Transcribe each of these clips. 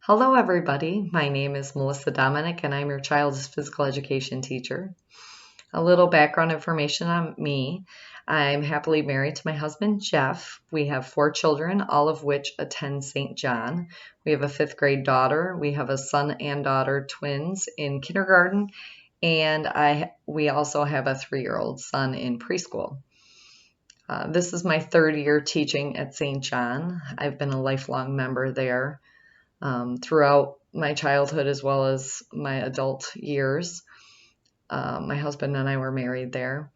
Hello, everybody. My name is Melissa Dominic, and I'm your child's physical education teacher. A little background information on me. I'm happily married to my husband, Jeff. We have 4 children, all of which attend St. John. We have a 5th grade daughter. We have a son and daughter twins in kindergarten, and we also have a 3-year-old son in preschool. This is my 3rd year teaching at St. John. I've been a lifelong member there throughout my childhood as well as my adult years. My husband and I were married there.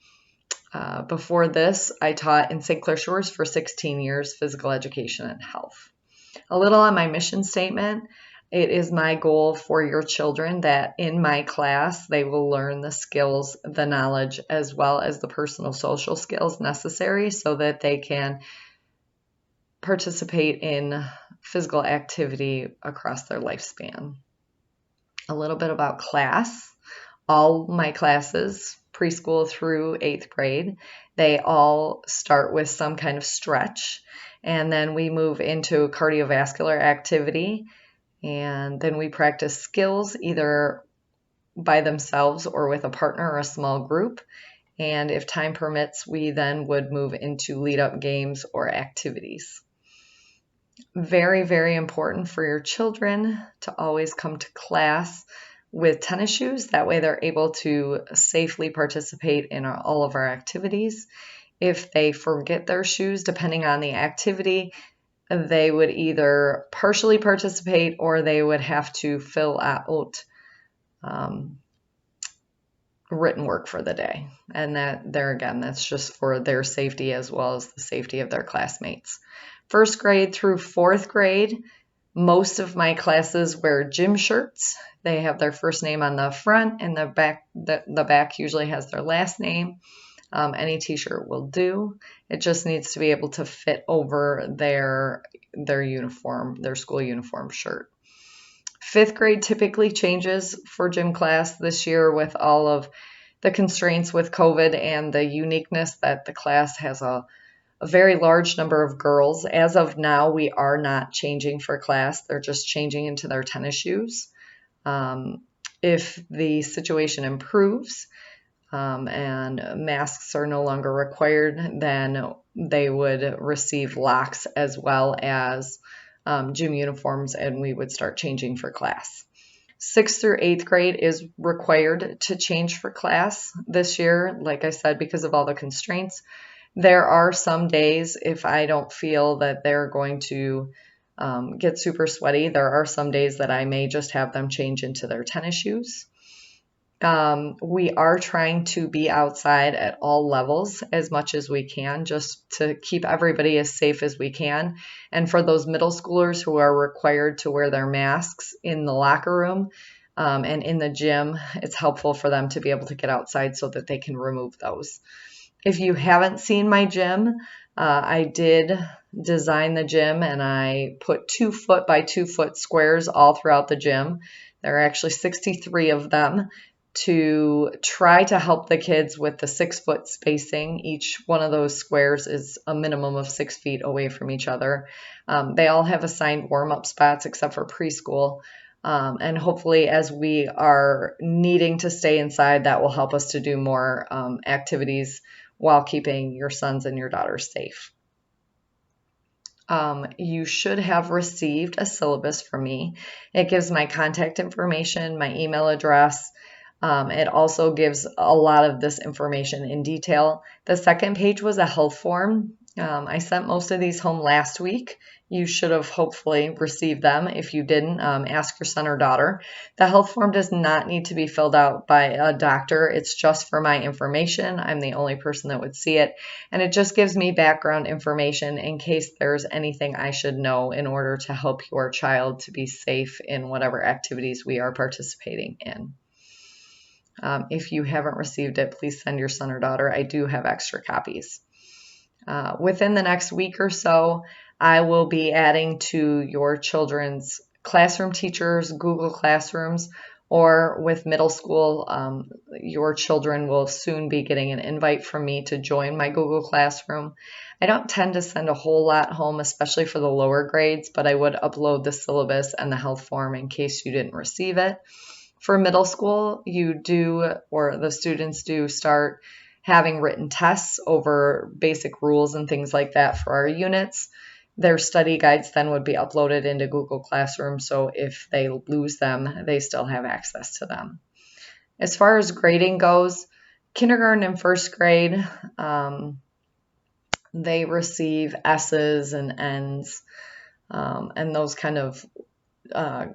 Before this, I taught in St. Clair Shores for 16 years, physical education and health. A little on my mission statement. It is my goal for your children that in my class, they will learn the skills, the knowledge, as well as the personal social skills necessary so that they can participate in physical activity across their lifespan. A little bit about class. All my classes, preschool through 8th grade, they all start with some kind of stretch, and then we move into cardiovascular activity, and then we practice skills either by themselves or with a partner or a small group. And if time permits, we then would move into lead-up games or activities. Very, very important for your children to always come to class with tennis shoes. That way they're able to safely participate in all of our activities. If they forget their shoes, depending on the activity, they would either partially participate or they would have to fill out written work for the day. And that's just for their safety as well as the safety of their classmates. 1st grade through 4th grade, most of my classes wear gym shirts. They have their first name on the front, and the back usually has their last name. Any t-shirt will do. It just needs to be able to fit over their uniform, their school uniform shirt. 5th grade typically changes for gym class this year with all of the constraints with COVID and the uniqueness that the class has a very large number of girls. As of now, we are not changing for class. They're just changing into their tennis shoes. If the situation improves and masks are no longer required, then they would receive locks as well as gym uniforms, and we would start changing for class. 6th through 8th grade is required to change for class this year, like I said, because of all the constraints. There are some days, if I don't feel that they're going to get super sweaty, there are some days that I may just have them change into their tennis shoes. We are trying to be outside at all levels as much as we can, just to keep everybody as safe as we can. And for those middle schoolers who are required to wear their masks in the locker room and in the gym, it's helpful for them to be able to get outside so that they can remove those. If you haven't seen my gym, I did design the gym, and I put 2-foot by 2-foot squares all throughout the gym. There are actually 63 of them to try to help the kids with the 6-foot spacing. Each one of those squares is a minimum of 6 feet away from each other. They all have assigned warm-up spots except for preschool. And hopefully, as we are needing to stay inside, that will help us to do more activities while keeping your sons and your daughters safe. You should have received a syllabus from me. It gives my contact information, my email address. It also gives a lot of this information in detail. The second page was a health form. I sent most of these home last week. You should have hopefully received them. If you didn't, ask your son or daughter. The health form does not need to be filled out by a doctor. It's just for my information. I'm the only person that would see it. And it just gives me background information in case there's anything I should know in order to help your child to be safe in whatever activities we are participating in. If you haven't received it, please send your son or daughter. I do have extra copies. Within the next week or so, I will be adding to your children's classroom teachers, Google Classrooms, or with middle school, your children will soon be getting an invite from me to join my Google Classroom. I don't tend to send a whole lot home, especially for the lower grades, but I would upload the syllabus and the health form in case you didn't receive it. For middle school, you do, or the students do, start having written tests over basic rules and things like that for our units. Their study guides then would be uploaded into Google Classroom, so if they lose them, they still have access to them. As far as grading goes, kindergarten and first grade, they receive S's and N's and those kind of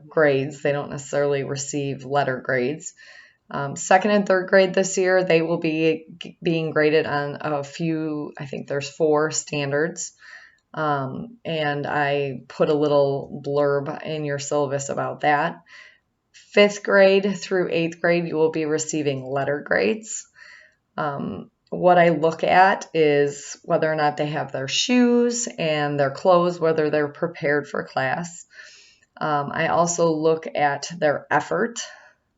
grades. They don't necessarily receive letter grades. Second and third grade this year, they will be being graded on a few, I think there's 4 standards. And I put a little blurb in your syllabus about that. 5th grade through 8th grade, you will be receiving letter grades. What I look at is whether or not they have their shoes and their clothes, whether they're prepared for class. I also look at their effort.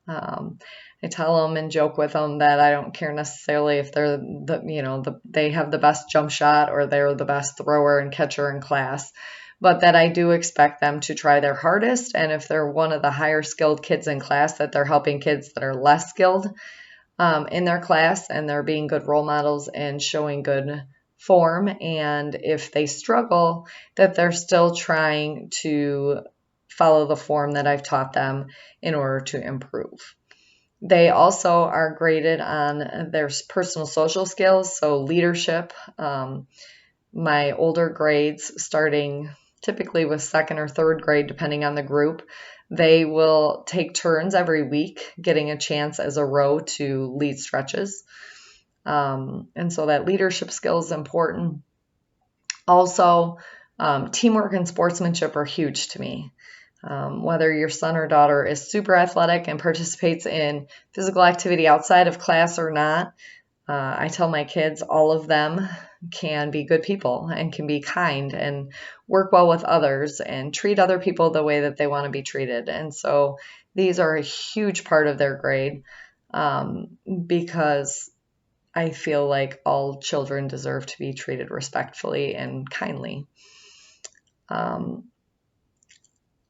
I tell them and joke with them that I don't care necessarily if they're they have the best jump shot or they're the best thrower and catcher in class, but that I do expect them to try their hardest. And if they're one of the higher skilled kids in class, that they're helping kids that are less skilled in their class, and they're being good role models and showing good form. And if they struggle, that they're still trying to follow the form that I've taught them in order to improve. They also are graded on their personal social skills, so leadership. My older grades, starting typically with 2nd or 3rd grade, depending on the group, they will take turns every week, getting a chance as a row to lead stretches. And so that leadership skill is important. Also, teamwork and sportsmanship are huge to me. Whether your son or daughter is super athletic and participates in physical activity outside of class or not, I tell my kids all of them can be good people and can be kind and work well with others and treat other people the way that they want to be treated. And so these are a huge part of their grade because I feel like all children deserve to be treated respectfully and kindly.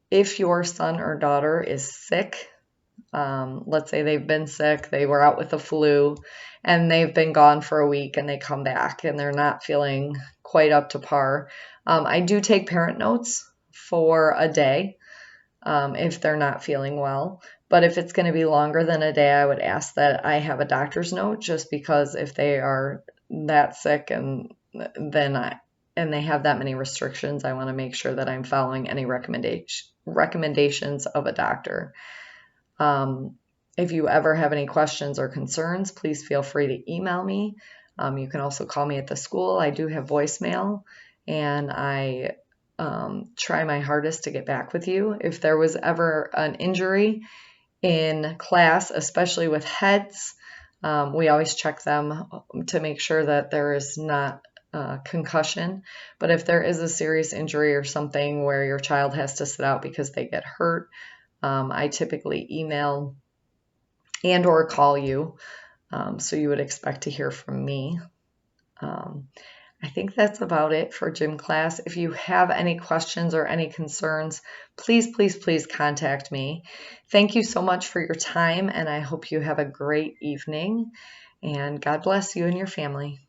If your son or daughter is sick, let's say they've been sick, they were out with the flu, and they've been gone for a week and they come back and they're not feeling quite up to par, I do take parent notes for a day if they're not feeling well. But if it's going to be longer than a day, I would ask that I have a doctor's note, just because if they are that sick and they have that many restrictions, I want to make sure that I'm following any recommendations of a doctor. If you ever have any questions or concerns, please feel free to email me. You can also call me at the school. I do have voicemail, and I try my hardest to get back with you. If there was ever an injury in class, especially with heads, we always check them to make sure that there is not concussion. But if there is a serious injury or something where your child has to sit out because they get hurt, I typically email and or call you. So you would expect to hear from me. I think that's about it for gym class. If you have any questions or any concerns, please, please, please contact me. Thank you so much for your time, and I hope you have a great evening. And God bless you and your family.